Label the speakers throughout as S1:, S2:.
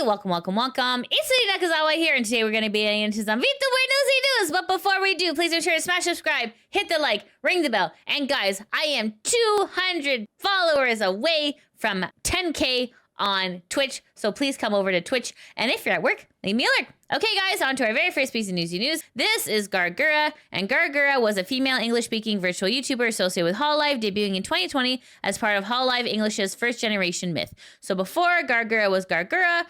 S1: Welcome, welcome, welcome. It's Lidia here, and today we're going to be getting into some VTuber Newsy news. But before we do, please make sure to smash subscribe, hit the like, ring the bell. And guys, I am 200 followers away from 10K on Twitch, so please come over to Twitch. And if you're at work, leave me a lurk. Okay, guys, on to our very first piece of Newsy news. This is Gawr Gura, and Gawr Gura was a female English-speaking virtual YouTuber associated with Hololive, debuting in 2020 as part of Hololive English's first-generation myth. So before Gawr Gura was Gawr Gura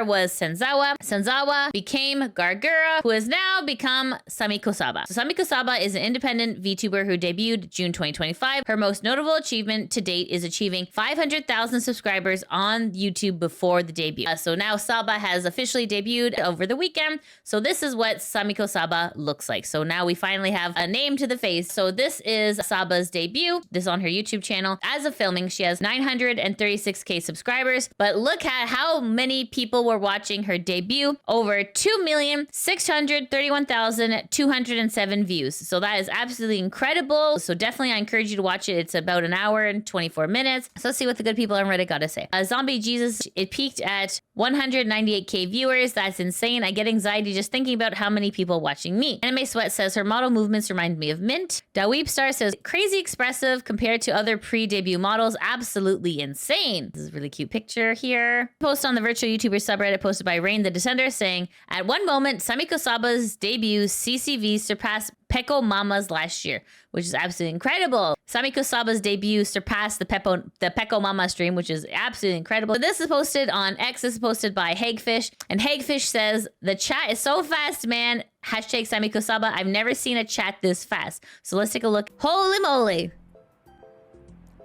S1: was Senzawa. Senzawa became Gawr Gura, who has now become Sameko Saba. So Sameko Saba is an independent VTuber who debuted June 2025. Her most notable achievement to date is achieving 500,000 subscribers on YouTube before the debut. So now Saba has officially debuted over the weekend. So this is what Sameko Saba looks like. So now we finally have a name to the face. So this is Saba's debut. This is on her YouTube channel. As of filming, she has 936K subscribers, but look at how many people were watching her debut. Over 2,631,207 views. So that is absolutely incredible. So definitely I encourage you to watch it. It's about an hour and 24 minutes. So let's see what the good people on Reddit got to say. Zombie Jesus, it peaked at 198K viewers. That's insane. I get anxiety just thinking about how many people watching me. Anime Sweat says her model movements remind me of Mint. Star says crazy expressive compared to other pre-debut models. Absolutely insane. This is a really cute picture here. Post on the virtual YouTuber subreddit posted by Rain the Descender saying, at one moment, Sameko Saba's debut CCV surpassed Peko Mama's last year, which is absolutely incredible. Sameko Saba's debut surpassed the Peko Mama stream, which is absolutely incredible. So this is posted on X. This is posted by Hagfish, and Hagfish says, the chat is so fast, man. Hashtag Sameko Saba. I've never seen a chat this fast. So let's take a look. Holy moly.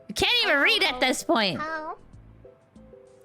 S1: You can't even read at this point.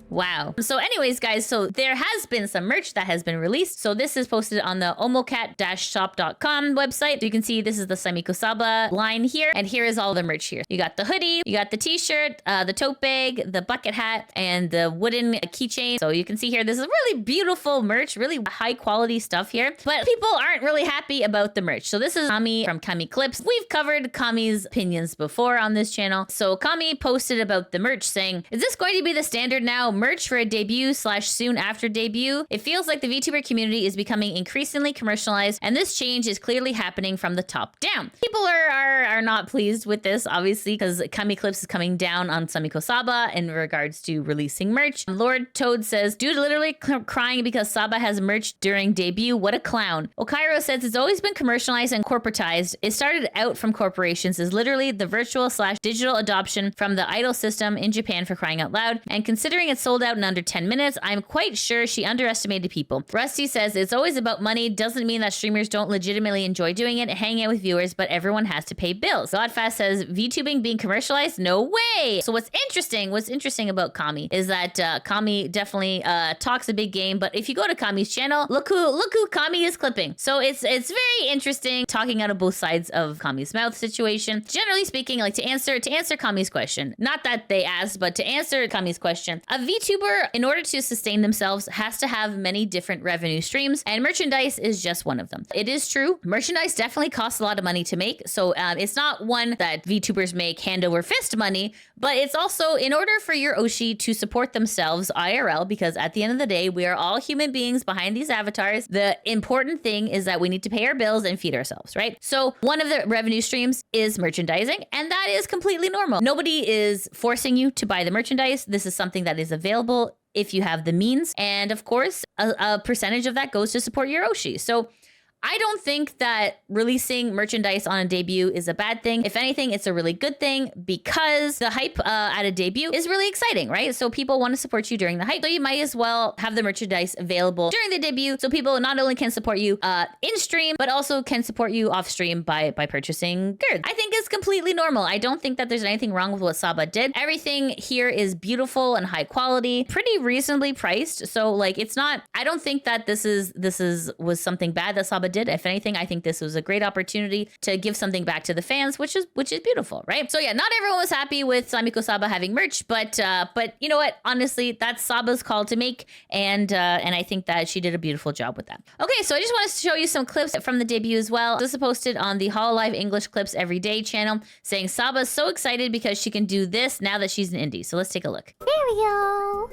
S1: Wow. So anyways, guys, so there has been some merch that has been released. So this is posted on the omocat-shop.com website. So you can see this is the Sameko Saba line here. And here is all the merch here. You got the hoodie, you got the t-shirt, the tote bag, the bucket hat, and the wooden keychain. So you can see here, this is really beautiful merch, really high quality stuff here. But people aren't really happy about the merch. So this is Kami from Kami Clips. We've covered Kami's opinions before on this channel. So Kami posted about the merch saying, is this going to be the standard now? Merch for a debut / soon after debut. It feels like the VTuber community is becoming increasingly commercialized, and this change is clearly happening from the top down. People are not pleased with this, obviously, because Kami Clips is coming down on Sameko Saba in regards to releasing merch. Lord Toad says, dude literally crying because Saba has merch during debut. What a clown. Okairo says, it's always been commercialized and corporatized. It started out from corporations as literally the virtual / digital adoption from the idol system in Japan, for crying out loud. And considering it's sold out in under 10 minutes, I'm quite sure she underestimated people. Rusty says, it's always about money. Doesn't mean that streamers don't legitimately enjoy doing it, hanging out with viewers, but everyone has to pay bills. Godfast says, VTubing being commercialized? No way. So what's interesting about Kami is that Kami definitely talks a big game, but if you go to Kami's channel, look who Kami is clipping. So it's very interesting talking out of both sides of Kami's mouth situation. Generally speaking, like to answer Kami's question, not that they asked, but to answer Kami's question, a VTuber, in order to sustain themselves, has to have many different revenue streams, and merchandise is just one of them. It is true, merchandise definitely costs a lot of money to make, so it's not one that VTubers make hand over fist money, but it's also in order for your Oshi to support themselves IRL, because at the end of the day, we are all human beings behind these avatars. The important thing is that we need to pay our bills and feed ourselves, right? So one of the revenue streams is merchandising, and that is completely normal. Nobody is forcing you to buy the merchandise. This is something that is available if you have the means. And of course, a percentage of that goes to support your Oshi. So I don't think that releasing merchandise on a debut is a bad thing. If anything, it's a really good thing because the hype at a debut is really exciting, right? So people want to support you during the hype. So you might as well have the merchandise available during the debut so people not only can support you in stream, but also can support you off stream by purchasing goods. I think it's completely normal. I don't think that there's anything wrong with what Saba did. Everything here is beautiful and high quality, pretty reasonably priced. So like, it's not, I don't think that this was something bad that Saba did. If anything, I think this was a great opportunity to give something back to the fans, which is beautiful, right? So yeah, not everyone was happy with Sameko Saba having merch, but you know what? Honestly, that's Saba's call to make, and I think that she did a beautiful job with that. Okay, so I just want to show you some clips from the debut as well. This is posted on the Hololive English Clips Everyday channel, saying Saba's so excited because she can do this now that she's an indie. So let's take a look.
S2: There we go.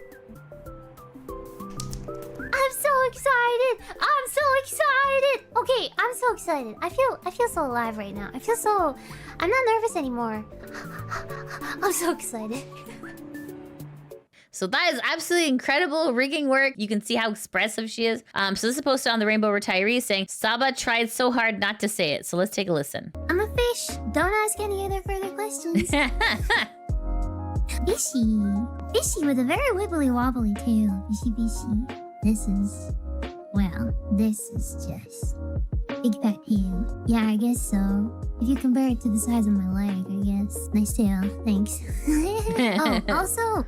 S2: I'm so excited. I'm so excited. Okay, I'm so excited. I feel so alive right now. I'm not nervous anymore. I'm so excited.
S1: So that is absolutely incredible rigging work. You can see how expressive she is. So this is posted on the Rainbow Retiree saying, Saba tried so hard not to say it. So let's take a listen.
S2: I'm a fish. Don't ask any other further questions. Fishy. Fishy with a very wibbly wobbly tail. Fishy fishy. This is just big fat tail. Yeah, I guess so. If you compare it to the size of my leg, I guess. Nice tail. Thanks. Oh, also,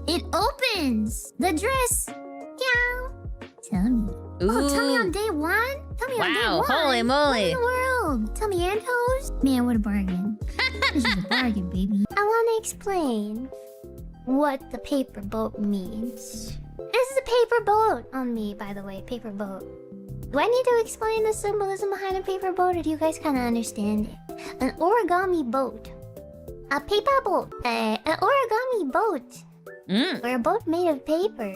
S2: it opens! The dress! Meow! Tell me.
S1: Ooh.
S2: Oh, tell me on day one? Tell me on day one.
S1: Wow, holy moly.
S2: What in the world? Tell me and toes? Man, what a bargain. This is a bargain, baby. I want to explain what the paper boat means. This is a paper boat on me, by the way. Paper boat. Do I need to explain the symbolism behind a paper boat, or do you guys kind of understand it? An origami boat. A paper boat. An origami boat. Or a boat made of paper.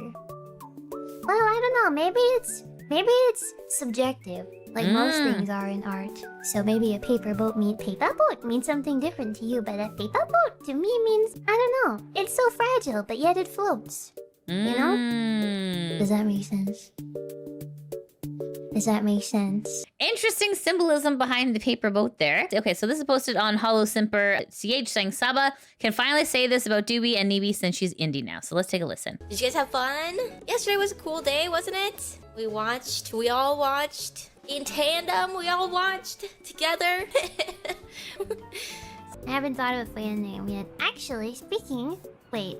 S2: Well, I don't know. Maybe it's subjective, like most things are in art. So maybe a paper boat means something different to you, but a paper boat to me means, I don't know. It's so fragile, but yet it floats. You know? Does that make sense? Does that make sense?
S1: Interesting symbolism behind the paper boat there. Okay, so this is posted on Hollow Simper CH saying Saba can finally say this about Dooby and Newsy since she's indie now. So let's take a listen.
S3: Did you guys have fun? Yesterday was a cool day, wasn't it? We all watched. In tandem, we all watched together.
S2: I haven't thought of a fan name yet. Actually, speaking... Wait.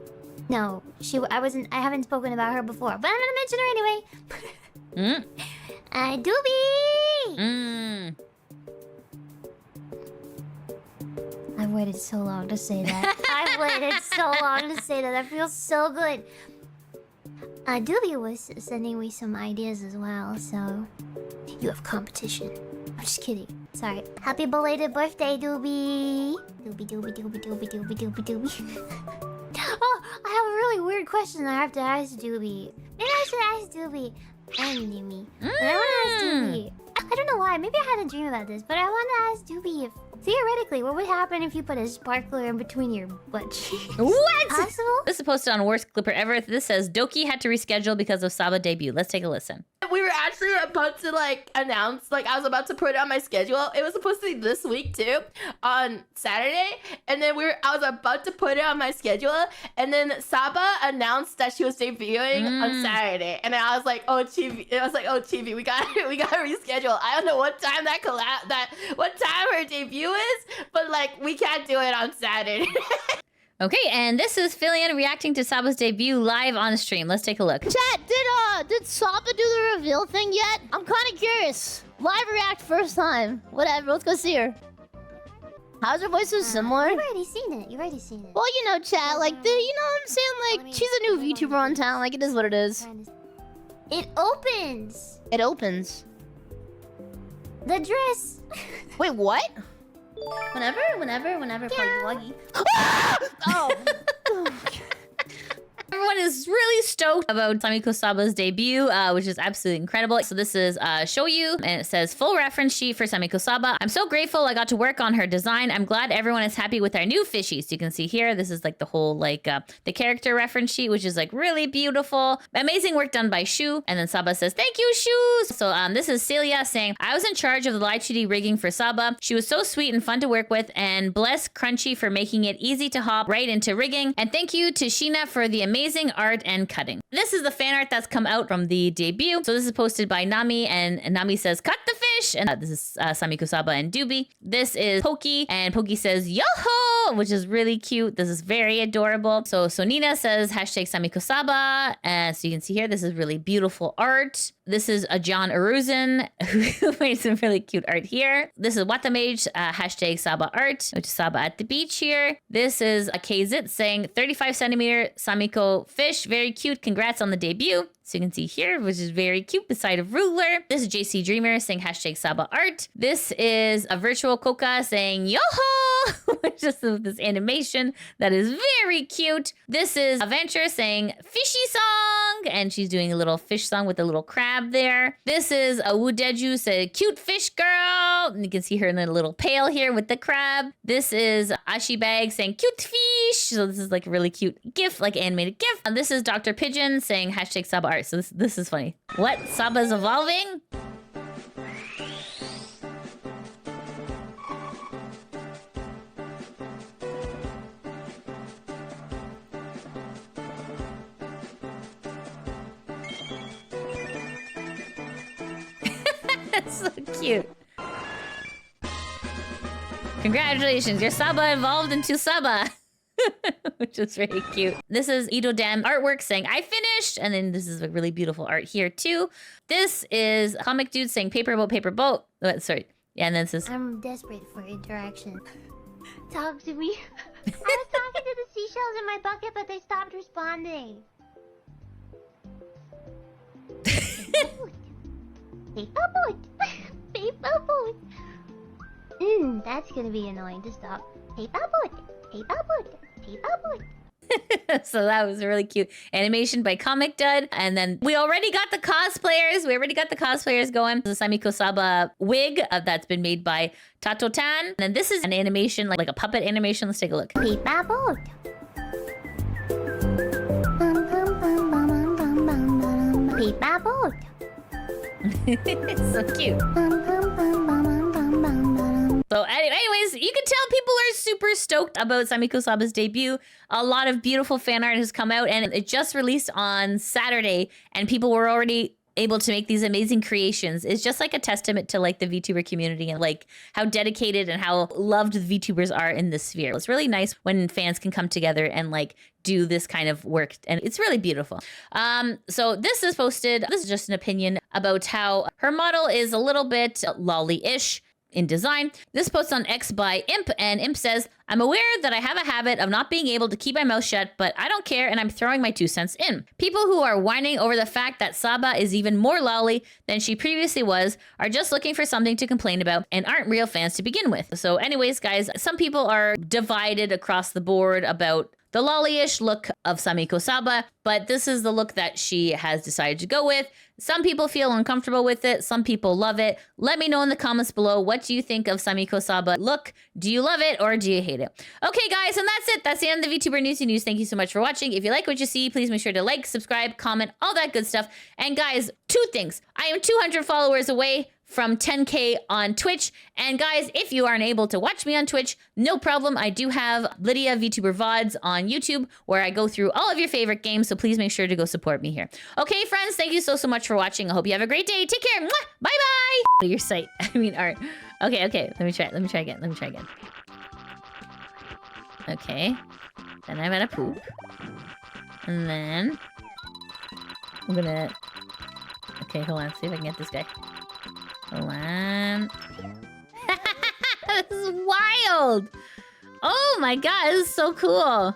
S2: No, I haven't spoken about her before, but I'm gonna mention her anyway. Dooby! I've waited so long to say that. I've waited so long to say that. That feels so good. Dooby was sending me some ideas as well, so... You have competition. I'm just kidding. Sorry. Happy belated birthday, Dooby! Dooby. Oh, I have a really weird question I have to ask Dooby. Maybe I should ask Dooby and Nimi. But I want to ask Dooby. I don't know why. Maybe I had a dream about this, but I want to ask Dooby if theoretically, what would happen if you put a sparkler in between your butt cheeks?
S1: What?
S2: Possible?
S1: This is posted on Worst Clipper Ever. This says Doki had to reschedule because of Saba debut. Let's take a listen.
S4: We were actually about to announce, I was about to put it on my schedule. It was supposed to be this week too, on Saturday. And then I was about to put it on my schedule. And then Saba announced that she was debuting on Saturday. And then I was like, oh, TV, we gotta reschedule. I don't know what time what time her debut is, but we can't do it on Saturday.
S1: Okay, and this is Fillian reacting to Saba's debut live on stream. Let's take a look.
S5: Chat, did Saba do the reveal thing yet? I'm kind of curious. Live react first time. Whatever, let's go see her. How's her voice so similar?
S2: You've already seen it.
S5: Well, you know, chat, you know what I'm saying? She's a new VTuber on town. It is what it is.
S2: It opens.
S5: It opens.
S2: The dress.
S5: Wait, what?
S3: Whenever Puggy.
S5: Oh.
S1: Everyone is really stoked about Sameko Saba's debut, which is absolutely incredible. So this is Show You, and it says, full reference sheet for Sameko Saba. I'm so grateful I got to work on her design. I'm glad everyone is happy with our new fishies. You can see here, this is the whole the character reference sheet, which is really beautiful. Amazing work done by Shu. And then Saba says, thank you, Shu. So this is Celia saying, I was in charge of the live 2D rigging for Saba. She was so sweet and fun to work with, and bless Crunchy for making it easy to hop right into rigging. And thank you to Sheena for the amazing art and cutting. This is the fan art that's come out from the debut. So this is posted by Nami, and Nami says, cut the fish. And this is Sameko Saba and Dooby. This is Pokey, and Pokey says, yo-ho, which is really cute. This is very adorable. So Nina says, hashtag Sameko Saba. So you can see here, this is really beautiful art. This is a John Aruzin who made some really cute art here. This is Watamage, hashtag Saba art, which is Saba at the beach here. This is a KZit saying 35 centimeter Sameko fish. Very cute. Congrats on the debut. So you can see here, which is very cute beside a ruler. This is JC Dreamer saying hashtag Saba art. This is a virtual Coca saying yo-ho, which is this animation that is very cute. This is Adventure saying fishy song, and she's doing a little fish song with a little crab there. This is a Woodeju saying cute fish girl, and you can see her in a little pail here with the crab. This is Ashi Bag saying cute fish. So this is like a really cute GIF, like animated GIF. And this is Dr. Pigeon saying hashtag Saba art. So this is funny. What? Saba's evolving? That's so cute. Congratulations, your Saba evolved into Saba. Which is very cute. This is Ido Dam artwork saying I finished, and then this is a really beautiful art here too. This is Comic Dude saying paper boat. Oh, sorry. Yeah, and then this is
S2: I'm desperate for interaction. Talk to me. I was talking to the seashells in my bucket, but they stopped responding. Paper boat. Paper boat. That's gonna be annoying to stop. Paper boat. Paper boat. Paper boat.
S1: So that was a really cute animation by Comic Dud. And then we already got the cosplayers. We already got the cosplayers going. The Sameko Saba wig that's been made by Tato Tan. And then this is an animation, like a puppet animation. Let's take a look.
S2: Paper boat. Bum, bum, bum, bum, bum, bum, bum, bum. Paper boat.
S1: It's so cute.
S2: Bum, bum, bum, bum, bum, bum, bum.
S1: So anyways, you can tell people are super stoked about Sameko Saba's debut. A lot of beautiful fan art has come out, and it just released on Saturday, and people were already able to make these amazing creations. It's just like a testament to like the VTuber community and like how dedicated and how loved the VTubers are in this sphere. It's really nice when fans can come together and like do this kind of work, and it's really beautiful. So this is posted. This is just an opinion about how her model is a little bit lolly-ish in design. This post on X by Imp, and Imp says, I'm aware that I have a habit of not being able to keep my mouth shut, but I don't care, and I'm throwing my 2 cents in. People who are whining over the fact that Saba is even more lolly than she previously was are just looking for something to complain about and aren't real fans to begin with. So anyways, guys, some people are divided across the board about the lolly-ish look of Sameko Saba, but this is the look that she has decided to go with. Some people feel uncomfortable with it. Some people love it. Let me know in the comments below. What do you think of Sameko Saba look? Do you love it or do you hate it? Okay, guys, and that's it. That's the end of the VTuber Newsy News. Thank you so much for watching. If you like what you see, please make sure to like, subscribe, comment, all that good stuff. And guys, 2 things. I am 200 followers away from 10K on Twitch. And guys, if you aren't able to watch me on Twitch, no problem. I do have LidiaVtuber VODs on YouTube where I go through all of your favorite games. So please make sure to go support me here. Okay, friends, thank you so much for watching. I hope you have a great day. Take care. Bye-bye. Your site. I mean, art. Okay. Let me try again. Okay. Then I'm gonna poop. And then I'm gonna... Okay, hold on. See if I can get this guy. Hold on. This is wild. Oh my god, this is so cool.